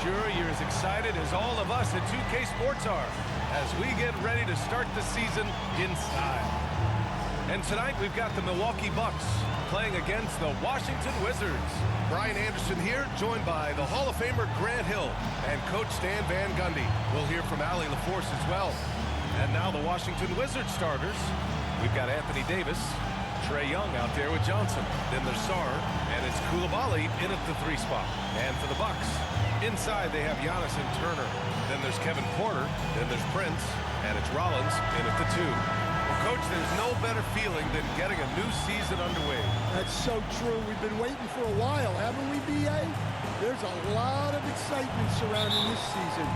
sure you're as excited as all of us at 2K Sports are as we get ready to start the season in style. And tonight we've got the Milwaukee Bucks playing against the Washington Wizards. Brian Anderson here, joined by the Hall of Famer Grant Hill and Coach Stan Van Gundy. We'll hear from Allie LaForce as well. And now the Washington Wizards starters. We've got Anthony Davis, Trae Young out there with Johnson. Then there's Sarr, and it's Koulibaly in at the 3 spot. And for the Bucks, inside they have Giannis and Turner. Then there's Kevin Porter. Then there's Prince, and it's Rollins in at the 2. Well, Coach, there's no better feeling than getting a new season underway. That's so true. We've been waiting for a while, haven't we, B.A.? There's a lot of excitement surrounding this season.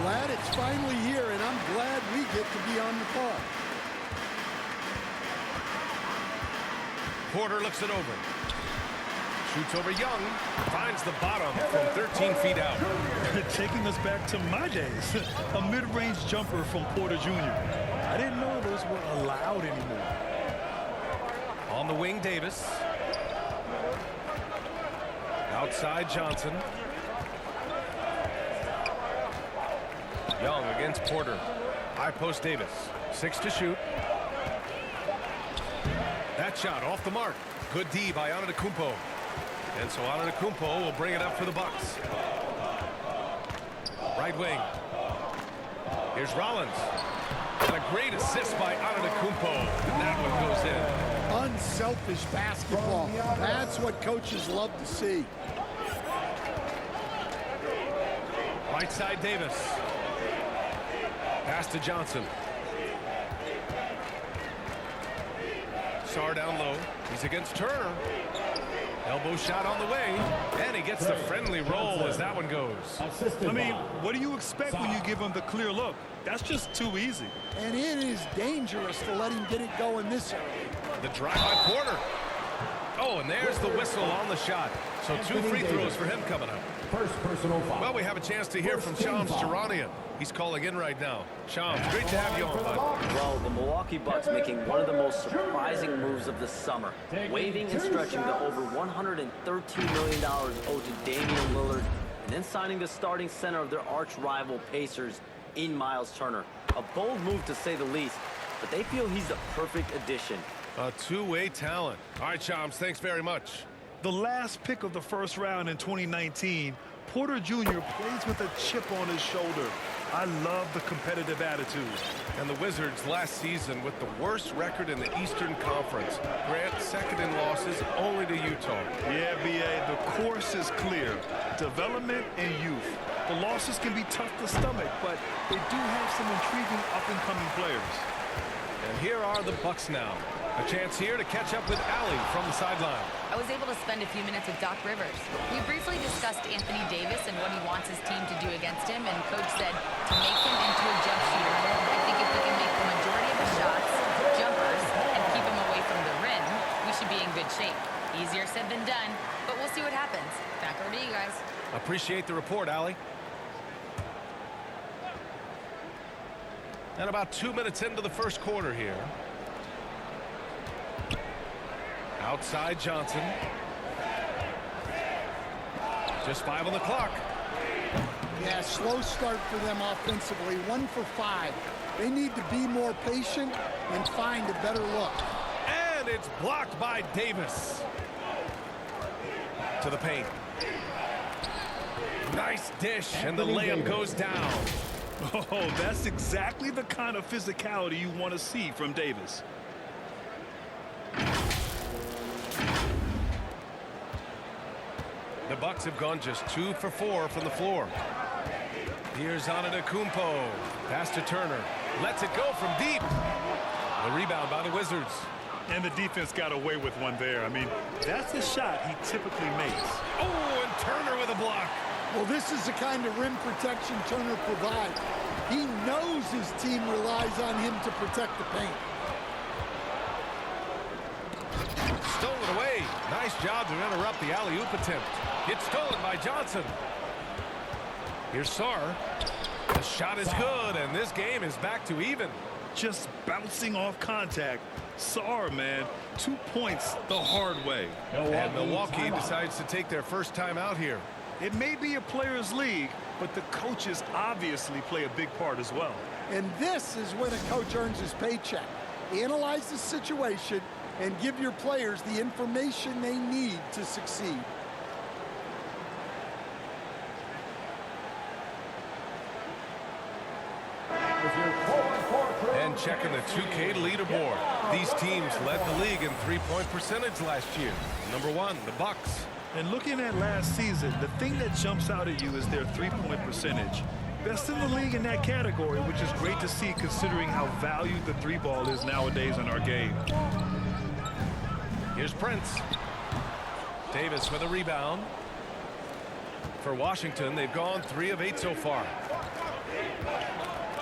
Glad it's finally here, and I'm glad we get to be on the clock. Porter looks it over. Shoots over Young. Finds the bottom from 13 feet out. Taking us back to my days. A mid-range jumper from Porter Jr. I didn't know those were allowed anymore. On the wing, Davis. Outside, Johnson. Young against Porter. High post, Davis. 6 to shoot. That shot off the mark. Good D by Antetokounmpo. And so Antetokounmpo will bring it up for the Bucks. Right wing. Here's Rollins. And a great assist by Antetokounmpo. And that one goes in. Unselfish basketball. That's what coaches love to see. Right side, Davis. Pass to Johnson. Sarr down low. He's against Turner. Elbow shot on the way. And he gets the friendly roll as that one goes. I mean, what do you expect when you give him the clear look? That's just too easy. And it is dangerous to let him get it going this early. The drive by Porter. Oh, and there's the whistle on the shot. So 2 free throws for him coming up. First personal foul. Well, we have a chance to hear from Shams Charania. He's calling in right now. Shams, great to have you on, bud. Well, the Milwaukee Bucks making one of the most surprising moves of the summer, waiving and stretching the over $113 million owed to Damian Lillard, and then signing the starting center of their arch rival Pacers in Miles Turner. A bold move to say the least, but they feel he's the perfect addition. A two-way talent. All right, Shams, thanks very much. The last pick of the first round in 2019, Porter Jr. plays with a chip on his shoulder. I love the competitive attitude. And the Wizards last season with the worst record in the Eastern Conference. Grant, second in losses only to Utah. Yeah, B.A., the course is clear. Development and youth. The losses can be tough to stomach, but they do have some intriguing up-and-coming players. And here are the Bucks now. A chance here to catch up with Allie from the sideline. I was able to spend a few minutes with Doc Rivers. We briefly discussed Anthony Davis and what he wants his team to do against him, and Coach said to make him into a jump shooter. I think if we can make the majority of his shots jumpers and keep him away from the rim, we should be in good shape. Easier said than done, but we'll see what happens. Back over to you guys. Appreciate the report, Allie. And about 2 minutes into the first quarter here. Outside Johnson. Just 5 on the clock. Yeah, slow start for them offensively. 1 for 5. They need to be more patient and find a better look. And it's blocked by Davis. To the paint. Nice dish, and the layup goes down. Oh, that's exactly the kind of physicality you want to see from Davis. The Bucks have gone just 2 for 4 from the floor. Here's Antetokounmpo. Pass to Turner. Lets it go from deep. The rebound by the Wizards. And the defense got away with one there. I mean, that's a shot he typically makes. Oh, and Turner with a block. Well, this is the kind of rim protection Turner provides. He knows his team relies on him to protect the paint. Stolen away. Nice job to interrupt the alley-oop attempt. It's stolen by Johnson. Here's Sarr. The shot is good, and this game is back to even. Just bouncing off contact. Sarr, man, 2 points the hard way. And Milwaukee decides to take their first time out here. It may be a players' league, but the coaches obviously play a big part as well. And this is when a coach earns his paycheck. Analyze the situation and give your players the information they need to succeed. And checking the 2K leaderboard. These teams led the league in three-point percentage last year. Number 1, the Bucks. And looking at last season, the thing that jumps out at you is their three-point percentage. Best in the league in that category, which is great to see considering how valued the three ball is nowadays in our game. Here's Prince. Davis with a rebound. For Washington, they've gone 3 of 8 so far.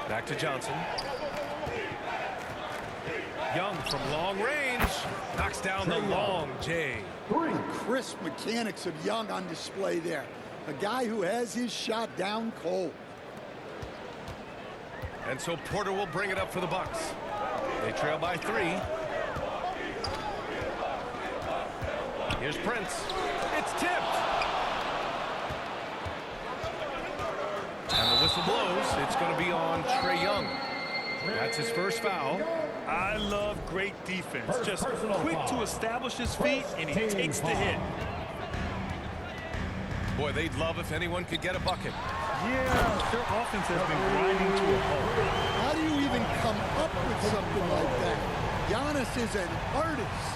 Back to Johnson. Young from long range. Knocks down the long J. Crisp mechanics of Young on display there. A guy who has his shot down cold. And so Porter will bring it up for the Bucks. They trail by 3. Here's Prince. It's tipped. And the whistle blows. It's going to be on Trae Young. That's his first foul. I love great defense. Just quick to establish his feet, and he takes the hit. Boy, they'd love if anyone could get a bucket. Yeah, their offense has been grinding to a halt. How do you even come up with something like that? Giannis is an artist.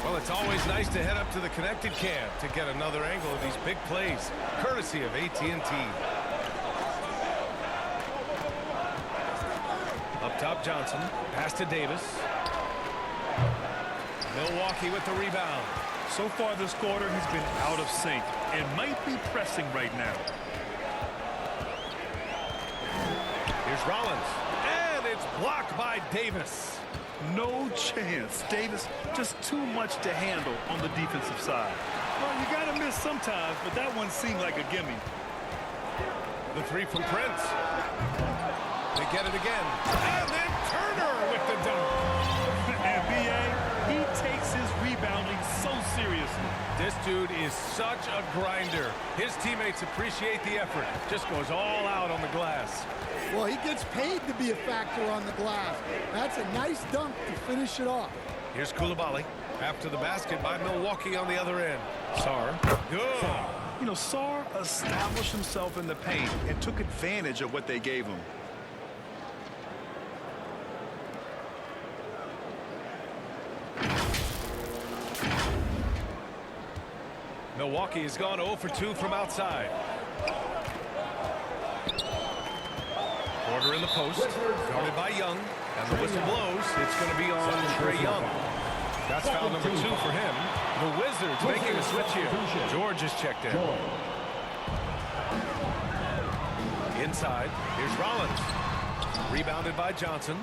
Well, it's always nice to head up to the connected cam to get another angle of these big plays, courtesy of AT&T. Up top, Johnson. Pass to Davis. Milwaukee with the rebound. So far this quarter, he's been out of sync and might be pressing right now. Here's Rollins. And it's blocked by Davis. No chance. Davis just too much to handle on the defensive side. Well, you got to miss sometimes, but that one seemed like a gimme. The 3 from Prince. They get it again. And then Turner with the dunk. And B.A., he takes his rebounding so seriously. This dude is such a grinder. His teammates appreciate the effort. Just goes all out on the glass. Well, he gets paid to be a factor on the glass. That's a nice dunk to finish it off. Here's Coulibaly after the basket by Milwaukee on the other end. Sarr. Good. You know, Sarr established himself in the paint and took advantage of what they gave him. Milwaukee has gone 0 for 2 from outside. Porter in the post, guarded by Young, and the whistle blows. It's going to be on Trae Young. That's foul number 2 for him. The Wizards making a switch here. George is checked in. Inside, here's Rollins. Rebounded by Johnson.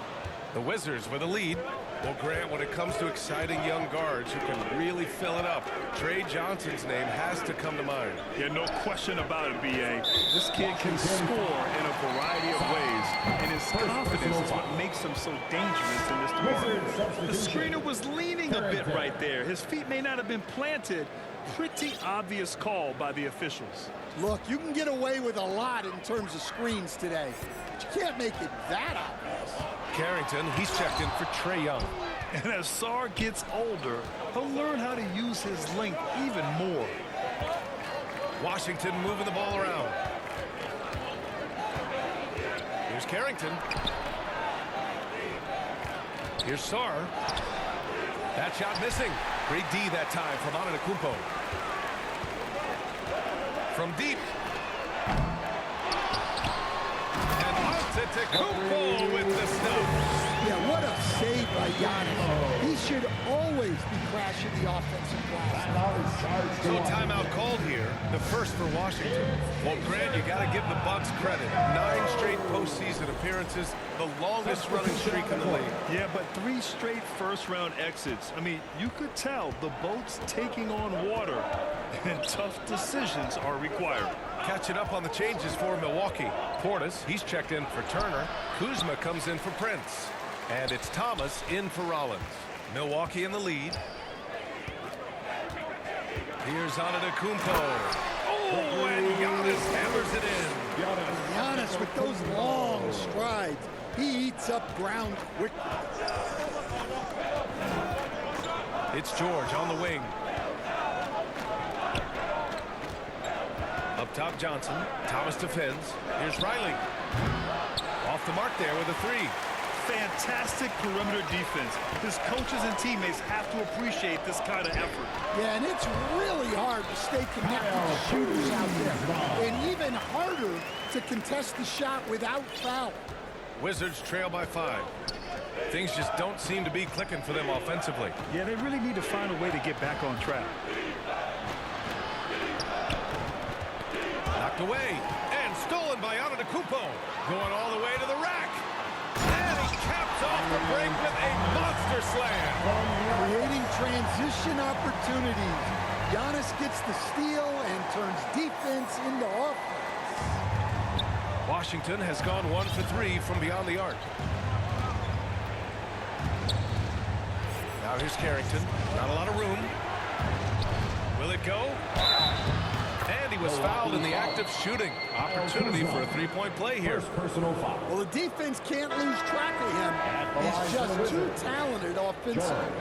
The Wizards with a lead. Well, Grant, when it comes to exciting young guards who can really fill it up, Trae Johnson's name has to come to mind. Yeah, no question about it, B.A. This kid can score in a variety of ways, and his confidence is what makes him so dangerous in this department. The screener was leaning a bit right there. His feet may not have been planted. Pretty obvious call by the officials. Look, you can get away with a lot in terms of screens today, but you can't make it that obvious. Carrington, he's checked in for Trae Young. And as Sarr gets older, he'll learn how to use his length even more. Washington moving the ball around. Here's Carrington. Here's Sarr. That shot missing. Great D that time from Antetokounmpo. From deep. And Antetokounmpo with the stuff. Yeah, what a save by Giannis. He should always be crashing the offensive glass. So timeout called here, the first for Washington. Well, Grant, you got to give the Bucks credit. 9 straight postseason appearances, the longest running streak in the league. Yeah, but 3 straight first-round exits. I mean, you could tell the boat's taking on water, and tough decisions are required. Catching up on the changes for Milwaukee. Portis, he's checked in for Turner. Kuzma comes in for Prince. And it's Thomas in for Rollins. Milwaukee in the lead. Here's Antetokounmpo. Oh, and Giannis hammers it in. Giannis with those long strides. He eats up ground quickly. It's George on the wing. Up top, Johnson. Thomas defends. Here's Riley. Off the mark there with a three. Fantastic perimeter defense. His coaches and teammates have to appreciate this kind of effort. Yeah, and it's really hard to stay connected to shooters out there. And even harder to contest the shot without foul. Wizards trail by 5. Things just don't seem to be clicking for them offensively. Yeah, they really need to find a way to get back on track. Knocked away and stolen by Antetokounmpo. Going all the way to the rack. And he caps off the break with a monster slam. Creating transition opportunities. Giannis gets the steal and turns defense into offense. Washington has gone 1 for 3 from beyond the arc. Now here's Carrington. Not a lot of room. Will it go? And he was fouled in the act of shooting. Opportunity for a three-point play here. Well, the defense can't lose track of him. He's just too talented offensively.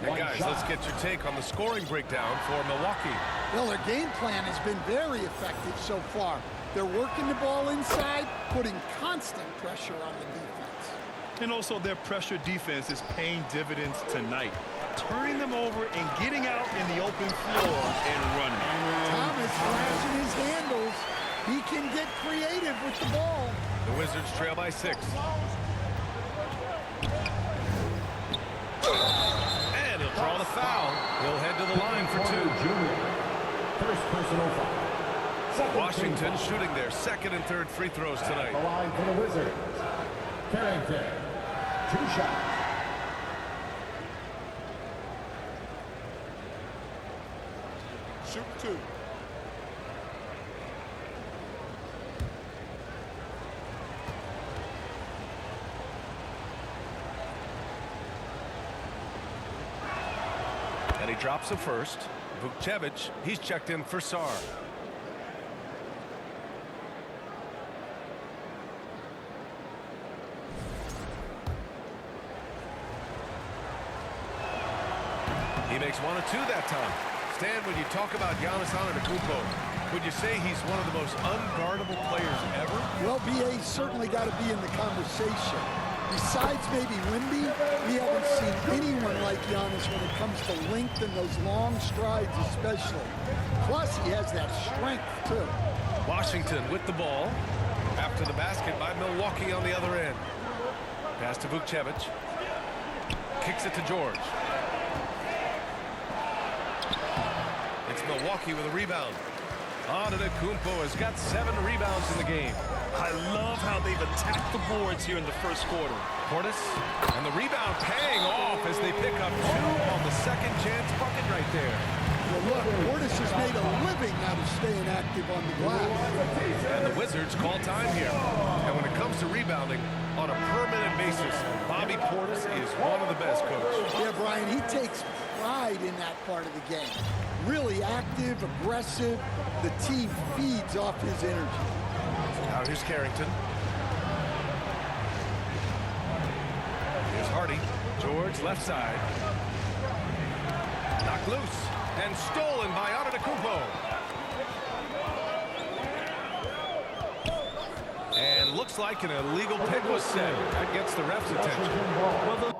Hey guys, let's get your take on the scoring breakdown for Milwaukee. Well, their game plan has been very effective so far. They're working the ball inside, putting constant pressure on the defense. And also their pressure defense is paying dividends tonight. Turning them over and getting out in the open floor and running. Thomas flashing his handles. He can get creative with the ball. The Wizards trail by 6. And he'll draw the foul. He'll head to the line for 2. First personal foul. Washington shooting their second and third free throws tonight. The line for the Wizards. Carrington. 2 shots. Shoot 2. And he drops the first. Vukcevic, he's checked in for Sarr. He makes 1 or 2 that time. Stan, when you talk about Giannis Antetokounmpo, would you say he's one of the most unguardable players ever? Well, BA's certainly got to be in the conversation. Besides maybe Wemby, we haven't seen anyone like Giannis when it comes to length and those long strides especially. Plus, he has that strength, too. Washington with the ball. After the basket by Milwaukee on the other end. Pass to Vukcevic. Kicks it to George. It's Milwaukee with a rebound. Antetokounmpo has got 7 rebounds in the game. I love how they've attacked the boards here in the first quarter. Portis, and the rebound paying off as they pick up 2 on the second chance bucket right there. Well, look, Portis has made a living out of staying active on the glass. And the Wizards call time here. And when it comes to rebounding, on a permanent basis, Bobby Portis is one of the best, Coach. Yeah, Brian, he takes pride in that part of the game. Really active, aggressive. The team feeds off his energy. Now here's Carrington. Here's Hardy. George, left side. Knocked loose and stolen by Antetokounmpo. And looks like an illegal pick was set. That gets the ref's attention. Well,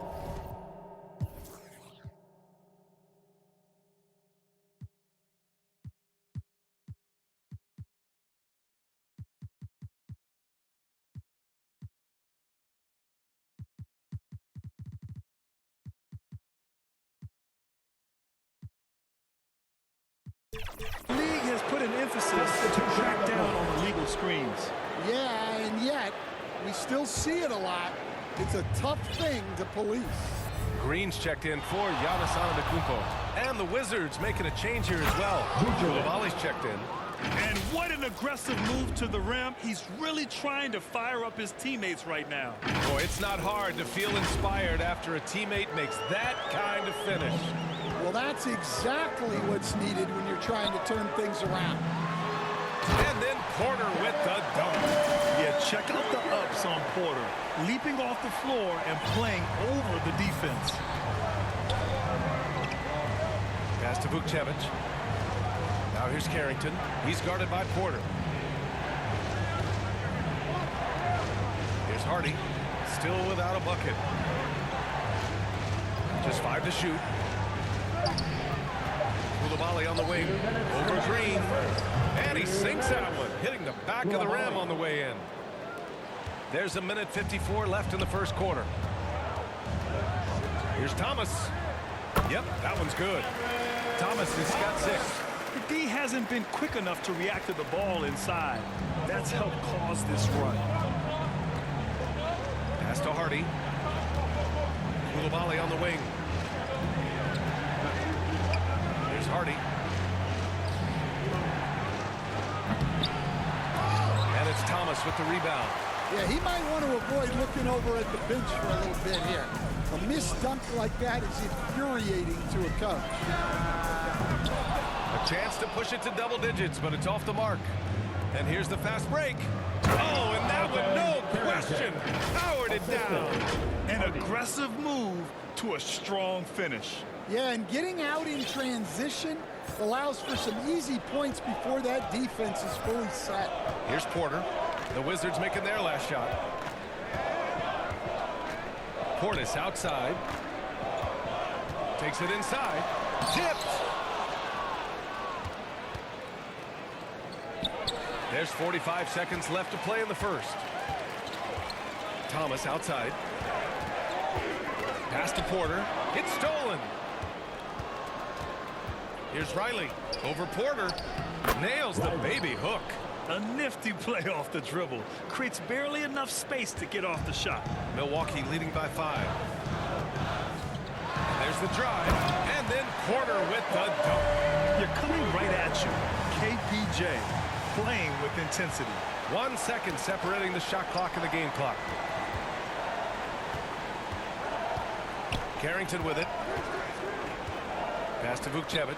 The league has put an emphasis to crack down on illegal screens. Yeah, and yet, we still see it a lot. It's a tough thing to police. Green's checked in for Giannis Antetokounmpo. And the Wizards making a change here as well. Lavalley's checked in. And what an aggressive move to the rim. He's really trying to fire up his teammates right now. Boy, it's not hard to feel inspired after a teammate makes that kind of finish. Well, that's That's exactly what's needed when you're trying to turn things around. And then Porter with the dunk. Yeah, check out the ups on Porter. Leaping off the floor and playing over the defense. Pass to Vukcevic. Now here's Carrington. He's guarded by Porter. Here's Hardy. Still without a bucket. Just 5 to shoot. Koulibaly on the wing. Over Green. And he sinks that one, hitting the back of the rim on the way in. There's a minute 54 left in the first quarter. Here's Thomas. Yep, that one's good. Thomas has got 6. The D hasn't been quick enough to react to the ball inside. That's helped cause this run. Pass to Hardy. Koulibaly on the wing. Here's Hardy. And it's Thomas with the rebound. Yeah, he might want to avoid looking over at the bench for a little bit here. A missed dunk like that is infuriating to a coach. A chance to push it to double digits, but it's off the mark. And here's the fast break. Oh, and that one, no question, powered it down. An aggressive move to a strong finish. Yeah, and getting out in transition allows for some easy points before that defense is fully set. Here's Porter. The Wizards making their last shot. Portis outside. Takes it inside. Tipped. There's 45 seconds left to play in the first. Thomas outside. Pass to Porter. It's stolen. Here's Riley. Over Porter. Nails the baby hook. A nifty play off the dribble. Creates barely enough space to get off the shot. Milwaukee leading by 5. There's the drive. And then Porter with the dunk. You're coming right at you. KPJ playing with intensity. 1 second separating the shot clock and the game clock. Carrington with it. Pass to Vukcevic.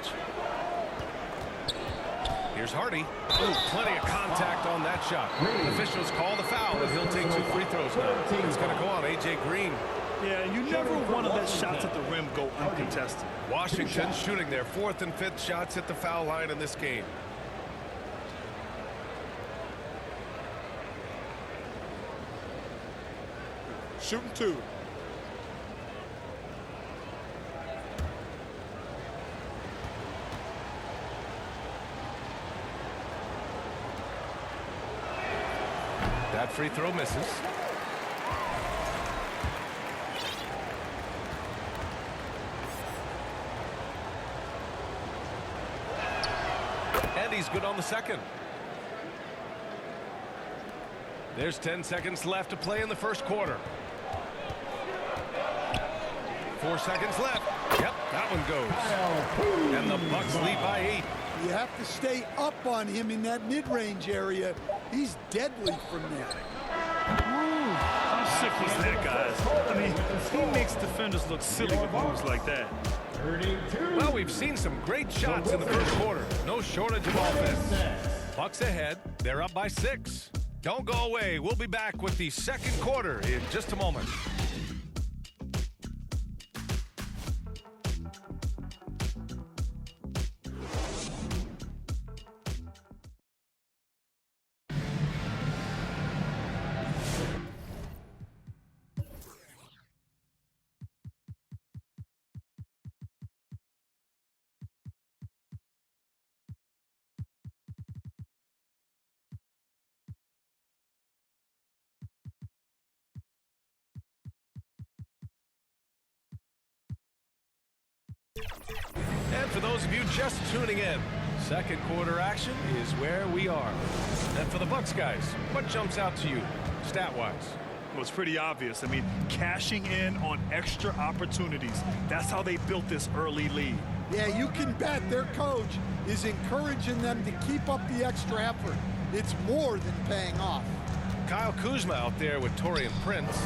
Here's Hardy. Ooh, plenty of contact on that shot. Officials call the foul, and he'll take 2 free throws now. It's going to go on A.J. Green. Yeah, you never want to let shots at the rim go uncontested. Washington shooting their 4th and 5th shots at the foul line in this game. Shooting 2. That free throw misses. And he's good on the second. There's 10 seconds left to play in the first quarter. 4 seconds left. Yep, that one goes. And the Bucks lead by 8. You have to stay up on him in that mid-range area. He's deadly from there. How sick was that, guys? I mean, he makes defenders look silly with moves like that. Well, we've seen some great shots in the first quarter. No shortage of offense. Bucks ahead. They're up by 6. Don't go away. We'll be back with the second quarter in just a moment. And for those of you just tuning in, second quarter action is where we are. And for the Bucks guys, what jumps out to you, stat-wise? Well, it's pretty obvious. I mean, cashing in on extra opportunities. That's how they built this early lead. Yeah, you can bet their coach is encouraging them to keep up the extra effort. It's more than paying off. Kyle Kuzma out there with Taurean Prince.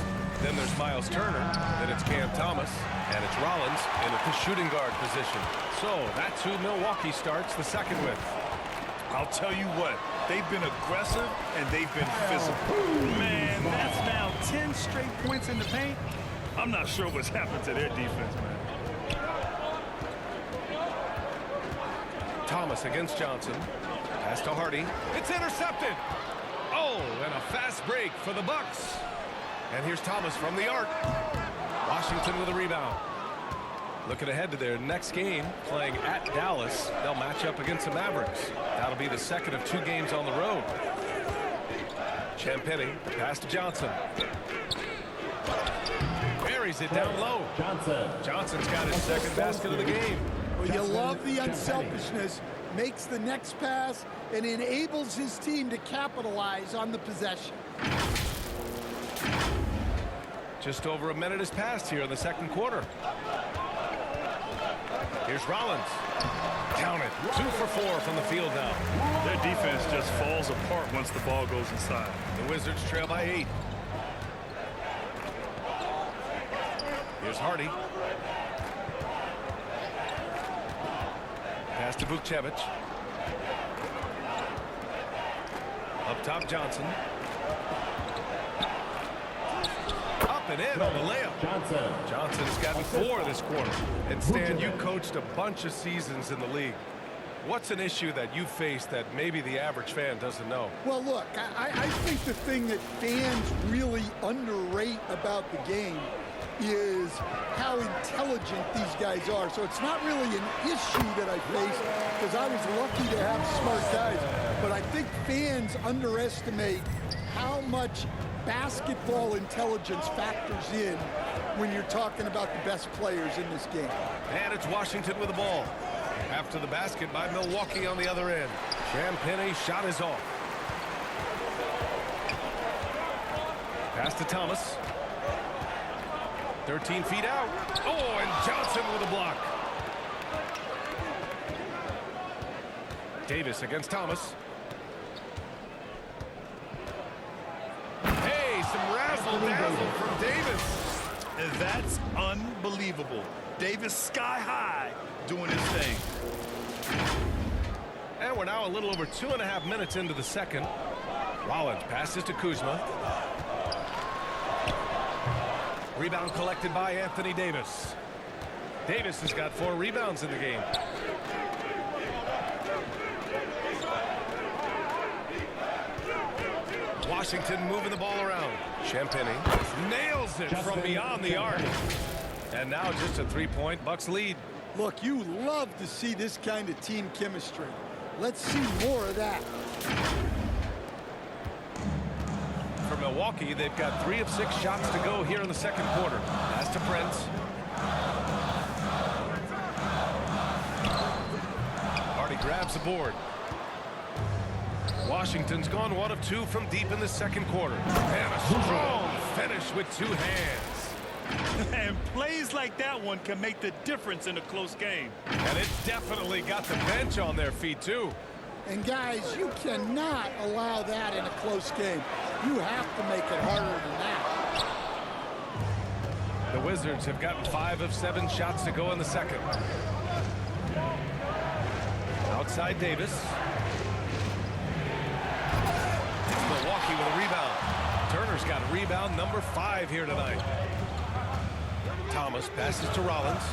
Then there's Miles Turner. Then it's Cam Thomas. And it's Rollins in at the shooting guard position. So that's who Milwaukee starts the second with. I'll tell you what, they've been aggressive and they've been physical. Man, that's now 10 straight points in the paint. I'm not sure what's happened to their defense, man. Thomas against Johnson. Pass to Hardy. It's intercepted. Oh, and a fast break for the Bucks. And here's Thomas from the arc. Washington with a rebound. Looking ahead to their next game, playing at Dallas. They'll match up against the Mavericks. That'll be the second of 2 games on the road. Champagnie, pass to Johnson. Buries it down low. Johnson's got his second basket of the game. Well, you love the unselfishness. Makes the next pass and enables his team to capitalize on the possession. Just over a minute has passed here in the second quarter. Here's Rollins. Count it. 2 for 4 from the field now. Their defense just falls apart once the ball goes inside. The Wizards trail by 8. Here's Hardy. Pass to Vukcevic. Up top, Johnson. Up and in on the layup. Johnson's gotten 4 this quarter. And Stan, you coached a bunch of seasons in the league. What's an issue that you face that maybe the average fan doesn't know? Well, look, I think the thing that fans really underrate about the game is how intelligent these guys are. So it's not really an issue that I face because I was lucky to have smart guys. But I think fans underestimate how much basketball intelligence factors in when you're talking about the best players in this game. And it's Washington with the ball. After the basket by Milwaukee on the other end. Champagnie shot is off. Pass to Thomas. 13 feet out. Oh, and Johnson with a block. Davis against Thomas. Hey, some razzle-dazzle from Davis. And that's unbelievable. Davis sky high doing his thing. And we're now a little over 2.5 minutes into the second. Rollins passes to Kuzma. Rebound collected by Anthony Davis. Davis has got 4 rebounds in the game. Washington moving the ball around. Champagnie nails it from beyond the arc. And now just a 3-point Bucks lead. Look, you love to see this kind of team chemistry. Let's see more of that. For Milwaukee, they've got 3 of 6 shots to go here in the second quarter. Pass to Prince. Hardy grabs the board. Washington's gone 1 of 2 from deep in the second quarter. And a strong finish with 2 hands. And plays like that one can make the difference in a close game. And it definitely got the bench on their feet, too. And guys, you cannot allow that in a close game. You have to make it harder than that. The Wizards have gotten 5 of 7 shots to go in the second. Outside Davis. It's Milwaukee with a rebound. Turner's got rebound number 5 here tonight. Thomas passes to Rollins.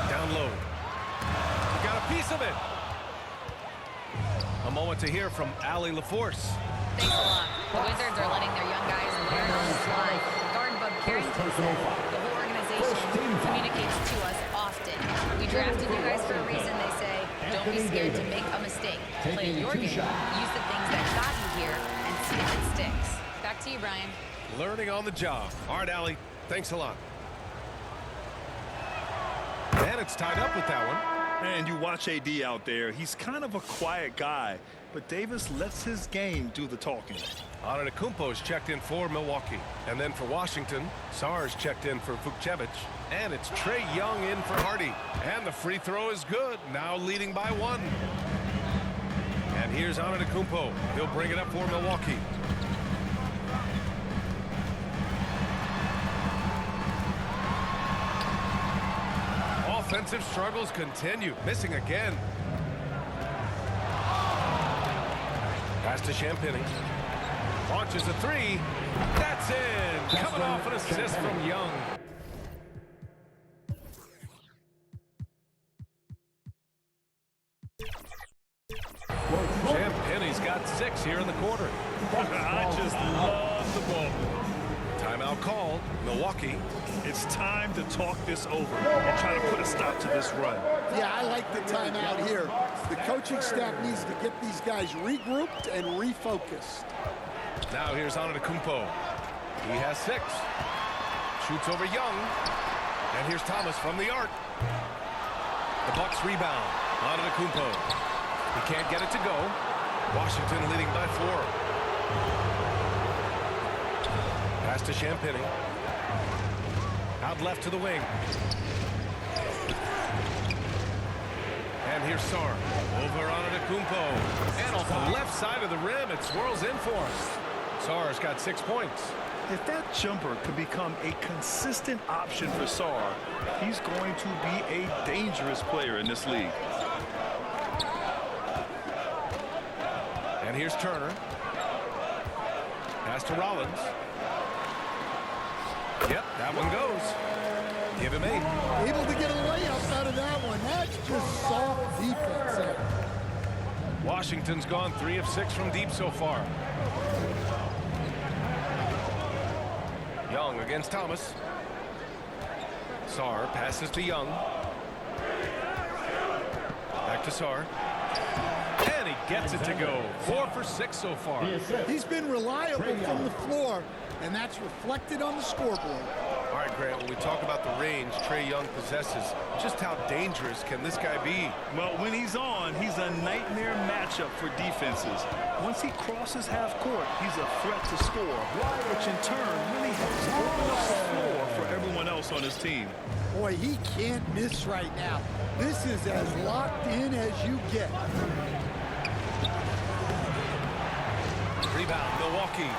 Down low. He got a piece of it. A moment to hear from Allie LaForce. Thanks a lot. The Wizards are letting their young guys learn on the fly. Guard Bub Carrington said, the whole organization communicates to us often. We drafted you guys for a reason, they say. Don't be scared to make a mistake. Play your game. Use the things that got you here and see if it sticks. Back to you, Brian. Learning on the job. All right, Allie. Thanks a lot. And it's tied up with that one. And you watch AD out there. He's kind of a quiet guy, but Davis lets his game do the talking. Antetokounmpo's checked in for Milwaukee. And then for Washington, Sar's checked in for Vukcevic. And it's Trae Young in for Hardy. And the free throw is good. Now leading by 1. And here's Antetokounmpo. He'll bring it up for Milwaukee. offensive struggles continue. Missing again. Pass to Champagny. Launches a three. That's in. Coming off an assist from Young. Champagny's got 6 here in the quarter. I just love the ball. Timeout called. Milwaukee. It's time to talk this over and try to put a stop to this run. Yeah, I like the timeout here. The coaching staff needs to get these guys regrouped and refocused. Now here's Antetokounmpo. He has 6. Shoots over Young. And here's Thomas from the arc. The Bucks rebound. Antetokounmpo. He can't get it to go. Washington leading by 4. Pass to Champagny. Out left to the wing. And here's Sarr. Over Antetokounmpo. And off the left side of the rim, it swirls in for him. Sarr's got 6 points. If that jumper could become a consistent option for Sarr, he's going to be a dangerous player in this league. And here's Turner. Pass to Rollins. Yep, that one goes. Give him 8. Able to get a layup out of that one. That's just soft defense there. Washington's gone 3 of 6 from deep so far. Young against Thomas. Sarr passes to Young. Back to Sarr. And he gets it to go. 4 for 6 so far. He's been reliable from the floor, and that's reflected on the scoreboard. All right, Grant, when we talk about the range Trae Young possesses, just how dangerous can this guy be? Well, when he's on, he's a nightmare matchup for defenses. Once he crosses half court, he's a threat to score, which in turn really helps open up the floor for everyone else on his team. Boy, he can't miss right now. This is as locked in as you get. Rebound, Milwaukee.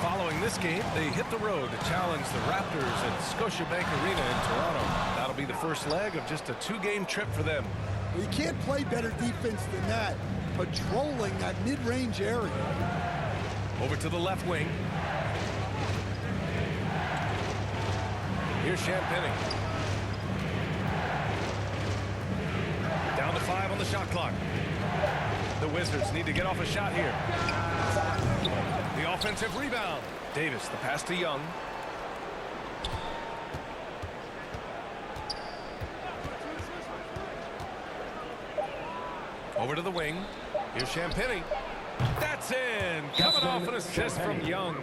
Following this game, they hit the road to challenge the Raptors at Scotiabank Arena in Toronto. That'll be the first leg of just a 2-game trip for them. You can't play better defense than that, patrolling that mid-range area. Over to the left wing. Here's Champagny. Down to 5 on the shot clock. The Wizards need to get off a shot here. The offensive rebound. Davis, the pass to Young. Over to the wing. Here's Champagny. That's in. Coming off an assist from Young.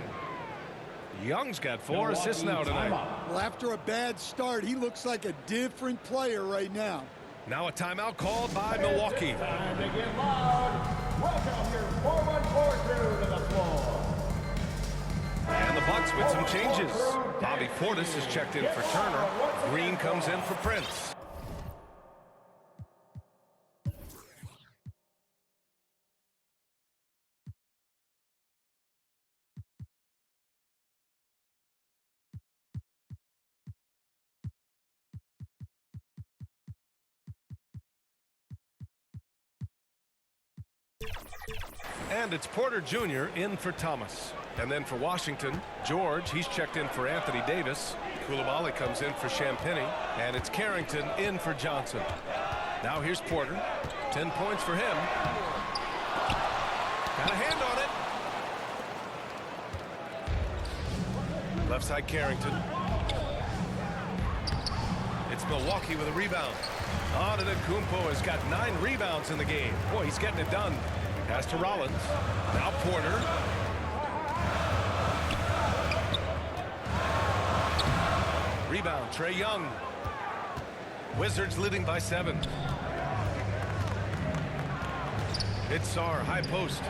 Young's got 4 assists now tonight. Well, after a bad start, he looks like a different player right now. Now a timeout called by Milwaukee. Time to get loud. Welcome your forward court crew to the floor. And the Bucks with some changes. Bobby Portis is checked in for Turner. Green comes in for Prince. And it's Porter Jr. in for Thomas. And then for Washington, George, he's checked in for Anthony Davis. Koulibaly comes in for Champagny. And it's Carrington in for Johnson. Now here's Porter. 10 points for him. Got a hand on it. Left side Carrington. It's Milwaukee with a rebound. Antetokounmpo has got 9 rebounds in the game. Boy, he's getting it done. Pass to Rollins. Now Porter. Rebound, Trae Young. Wizards leading by 7. It's Sarr, high post.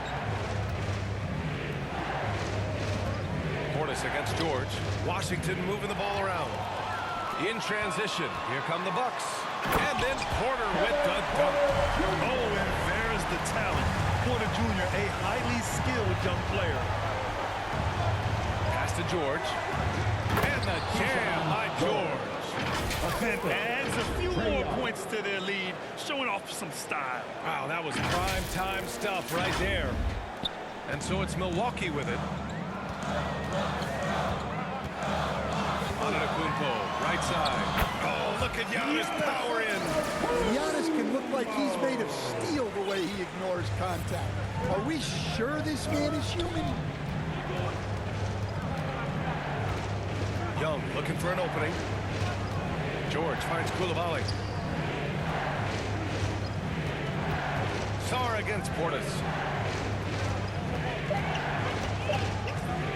Portis against George. Washington moving the ball around. In transition, here come the Bucks. And then Porter with the dunk. Oh, and there's the talent. Porter Jr., a highly skilled young player. Pass to George. And the jam by George. And adds a few more points to their lead, showing off some style. Wow, that was prime time stuff right there. And so it's Milwaukee with it. Antetokounmpo, right side. Oh, look at Giannis power in. Giannis can look like he's made of steel the way he ignores contact. Are we sure this man is human? Young looking for an opening. George finds Koulibaly. Sarr against Portis.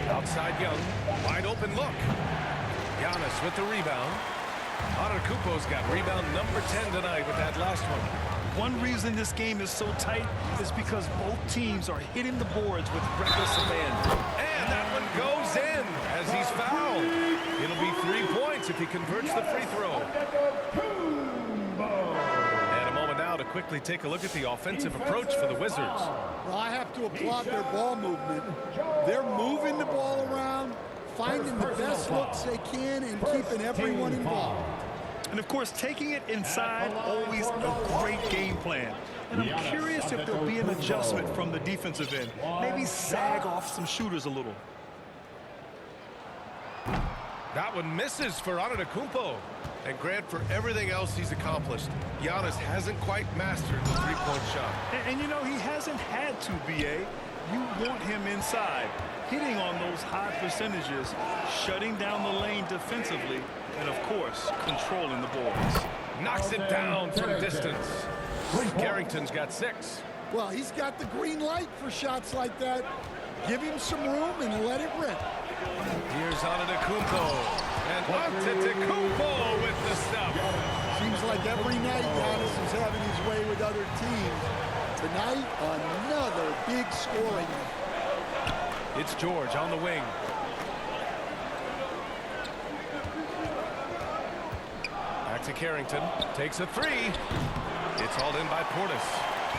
Outside Young. Wide open look. Giannis with the rebound. Antetokounmpo's got rebound number 10 tonight with that last one. One reason this game is so tight is because both teams are hitting the boards with reckless abandon. And that one goes in as he's fouled. It'll be 3 points if he converts the free throw. And a moment now to quickly take a look at the offensive approach for the Wizards. Well, I have to applaud their ball movement. They're moving the ball around, finding the best looks they can, and keeping everyone involved. And, of course, taking it inside, always a great game plan. And I'm curious if there'll be an adjustment from the defensive end. Maybe sag off some shooters a little. That one misses for Antetokounmpo. And Grant, for everything else he's accomplished, Giannis hasn't quite mastered the three-point shot. And, you know, he hasn't had to, B.A. You want him inside, hitting on those high percentages, shutting down the lane defensively, and, of course, controlling the boards. Knocks it down from distance. Carrington's got 6. Well, he's got the green light for shots like that. Give him some room and let it rip. Here's Antetokounmpo. And Antetokounmpo with the stuff. Seems like every night Giannis is having his way with other teams. Tonight, another big scoring. It's George on the wing. Back to Carrington. Takes a 3. It's hauled in by Portis.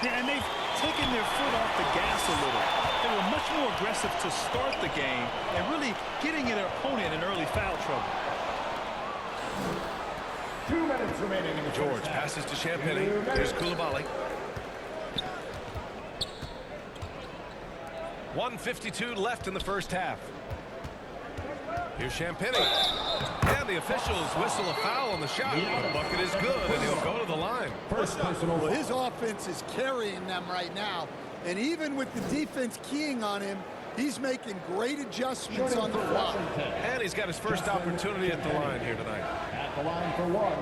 Yeah, and they've taken their foot off the gas a little. They were much more aggressive to start the game and really getting their opponent in early foul trouble. 2 minutes remaining in the George passes to Champagny. Here's Koulibaly. 1:52 left in the first half. Here's Champagny. And the officials whistle a foul on the shot. The bucket is good, and he'll go to the line. Well, his offense is carrying them right now. And even with the defense keying on him, he's making great adjustments on the fly. And he's got his first opportunity at the line here tonight. At the line for 1.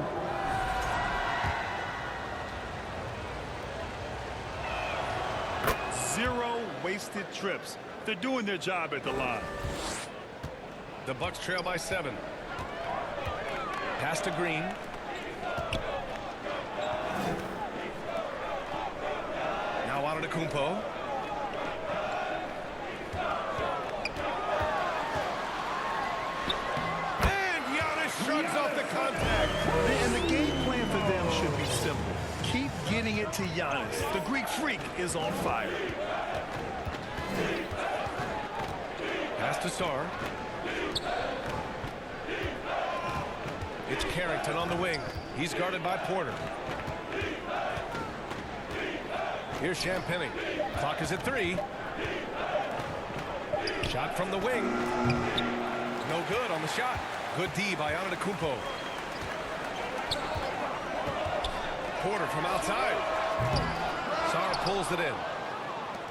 Zero wasted trips. They're doing their job at the line. The Bucks trail by 7. Pass to Green. Now Antetokounmpo. And Giannis shrugs off the contact. And the game plan for them should be simple. Keep getting it to Giannis. The Greek freak is on fire. Pass to Sarr. It's Carrington on the wing. He's guarded by Porter. Here's Champagny. Clock is at 3. Shot from the wing. No good on the shot. Good D by Antetokounmpo. Porter from outside. Sarr pulls it in.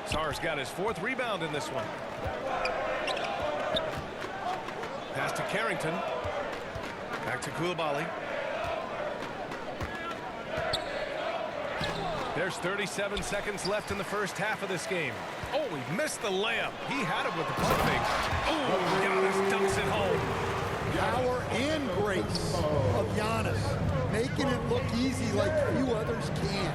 Sarr's got his 4th rebound in this one. Pass to Carrington. Back to Koulibaly. There's 37 seconds left in the first half of this game. Oh, he missed the layup. He had it with the pump fake. Oh, Giannis dumps it home. Power and grace of Giannis, making it look easy like few others can.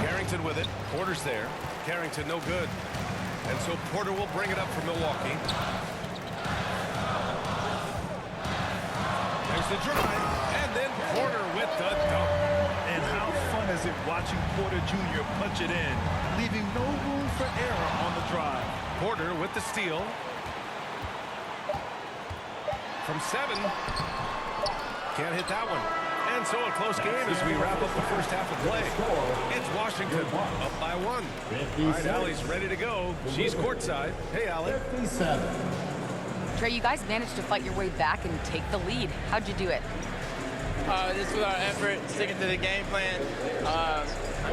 Carrington with it. Porter's there. Carrington no good. And so Porter will bring it up for Milwaukee. There's the drive. And then Porter with the dunk. And how fun is it watching Porter Jr. punch it in, leaving no room for error on the drive. Porter with the steal. from 7. Can't hit that one. And so a close game as we wrap up the first half of play. It's Washington up by 1. All right, Allie's ready to go. She's courtside. Hey, Allie. 57. Trey, you guys managed to fight your way back and take the lead. How'd you do it? Just with our effort, sticking to the game plan. I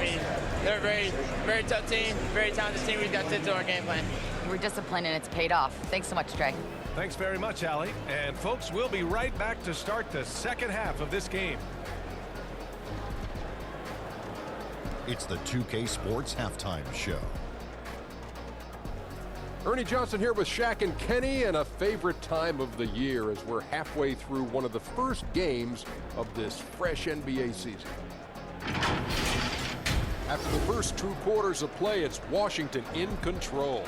mean, they're a very, very tough team, very talented team. We got to stick to our game plan. You were disciplined and it's paid off. Thanks so much, Trey. Thanks very much, Allie. And folks, we'll be right back to start the second half of this game. It's the 2K Sports Halftime Show. Ernie Johnson here with Shaq and Kenny, and a favorite time of the year as we're halfway through one of the first games of this fresh NBA season. After the first 2 quarters of play, it's Washington in control.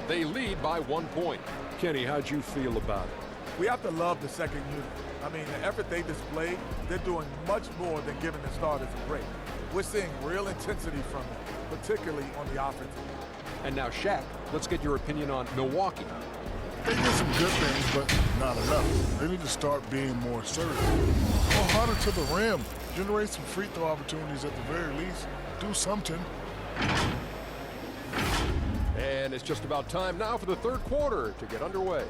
They lead by 1 point. Kenny, how'd you feel about it? We have to love the second unit. I mean, the effort they displayed, they're doing much more than giving the starters a break. We're seeing real intensity from them, particularly on the offensive end. And now, Shaq, let's get your opinion on Milwaukee. They did some good things, but not enough. They need to start being more assertive. Go harder to the rim. Generate some free throw opportunities at the very least. Do something. And it's just about time now for the third quarter to get underway.